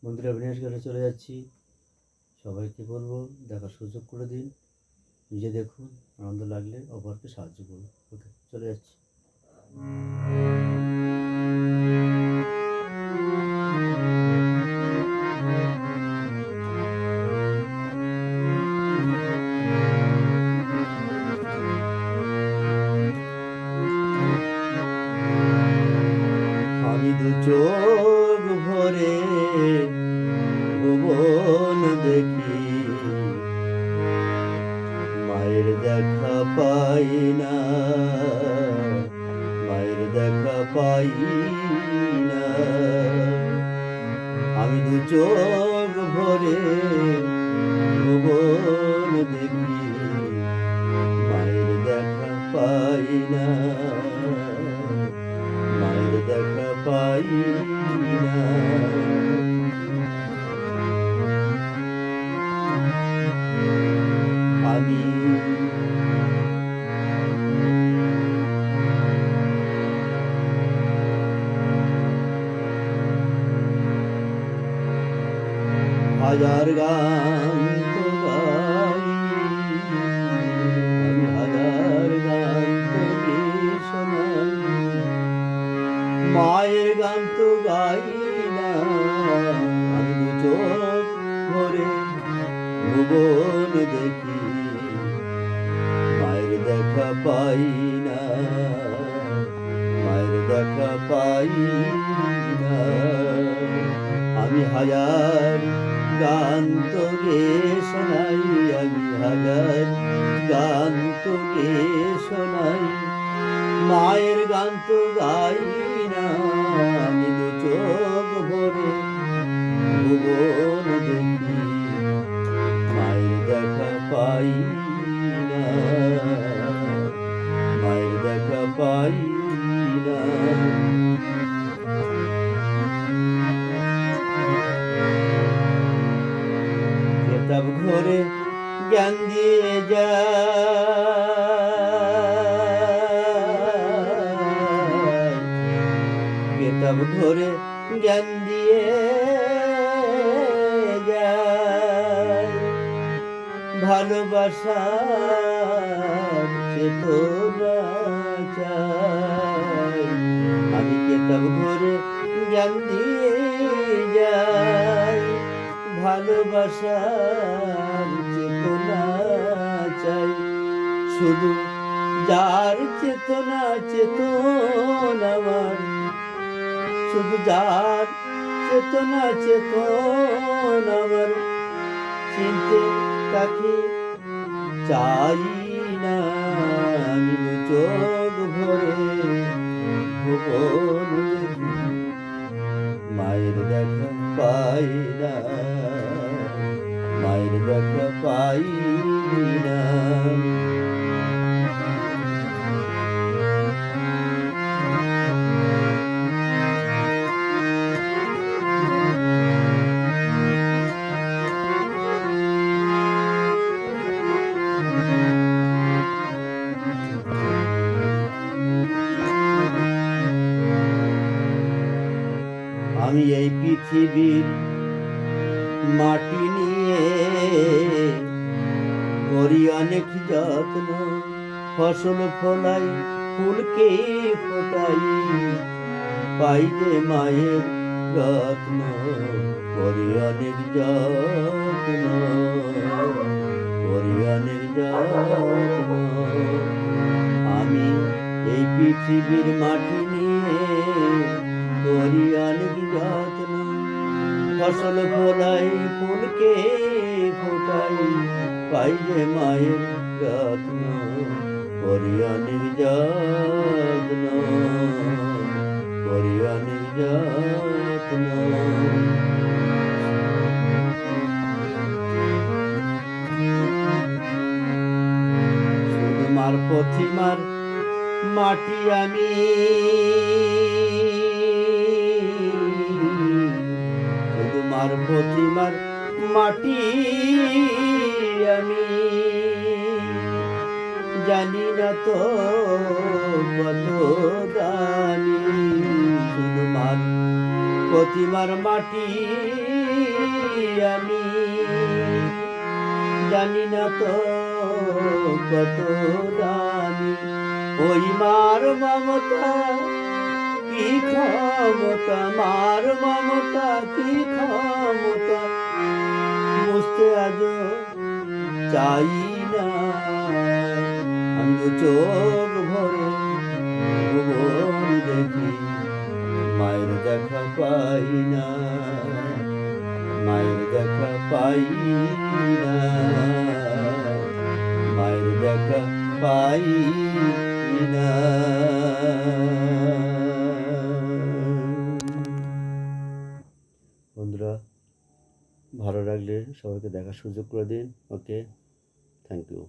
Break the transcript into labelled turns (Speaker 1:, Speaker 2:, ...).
Speaker 1: বন্ধুরা বিনাশ ঘাটে চলে যাচ্ছি। সবাইকে বলবো দেখার সুযোগ করে দিন, নিজে দেখুন, আনন্দ লাগলে অপরকে সাহায্য করুন। ওকে, চলে যাচ্ছি। আমি দু চোখ ভরে ভুবন দেখি, মায়ের দেখা পাই না, মায়ের দেখা পাই না। আমি দু চোখ ভরে ভুবন দেখি, মায়ের দেখা পাই না, মায়ের দেখা পাই না। আমি হাজার গান তো গাই, আমি হাজার গান তো গেয়ে শোনাই, মায়ের গান তো গাই না। আমি দু চোখ ভরে ভুবন দেখি, মায়ের দেখা পাই না, মায়ের দেখা পাই না। আমি হাজার গান তো গেয়ে শোনাই, আমি হাজার গান তো গেয়ে শোনাই, মায়ের গান তো গাই না। আমি দু চোখ ভরে ভুবন দেখি, মায়ের দেখা পাই না, মায়ের দেখা পাই না। কেতাব ঘরে জ্ঞান দিয়ে যায়, কেতাব ঘরে জ্ঞান দিয়ে যায়, ভালোবাসার চেতনা চাই। আমি কেতাব ঘরে জ্ঞান দিয়ে যাই, ভালোবাসার চেতনা চাই। শুধু যার চেতনা চেতন আমার, শুধু যার চেতনা চেতন আমার, চিনতে তাকে চাই না। আমি চোখ ভরে ভুবন দেখি, মায়ের দেখা পাই না, মায়ের দেখা পাই না। আমি এই পৃথিবীর মাটি নিয়ে করি অনেক যত্ন, ফসল ফলাই ফুলকে ফোটাই, পাই যে মায়ের রত্ন, করি অনেক যত্ন, করি অনেক যত্ন। আমি এই পৃথিবীর মাটি নিয়ে করি অনেক যত্ন, ফসল ফলাই ফুলকে ফোটাই, পাই যে মায়ের রত্ন, করি অনেক যত্ন, করি অনেক যত্ন। শুধু মার প্রতিমার মাটি আমি, শুধু মার প্রতিমার মাটি আমি, জানি না তো কত দামি। শুধু মার প্রতিমার মাটি আমি জানি না তো কত দামি, ওই মার মমতা কি ক্ষমতা, মার মমতা কি ক্ষমতা বুঝতে আজও চাই না। আমি যে চোখ ভরে ভুবন দেখি, মায়ের দেখা পাই না, মায়ের দেখা পাই না, মায়ের দেখা পাই না। বন্ধুরা, ভালো লাগলে সবাইকে দেখার সুযোগ করে দিন। ওকে, থ্যাংক ইউ।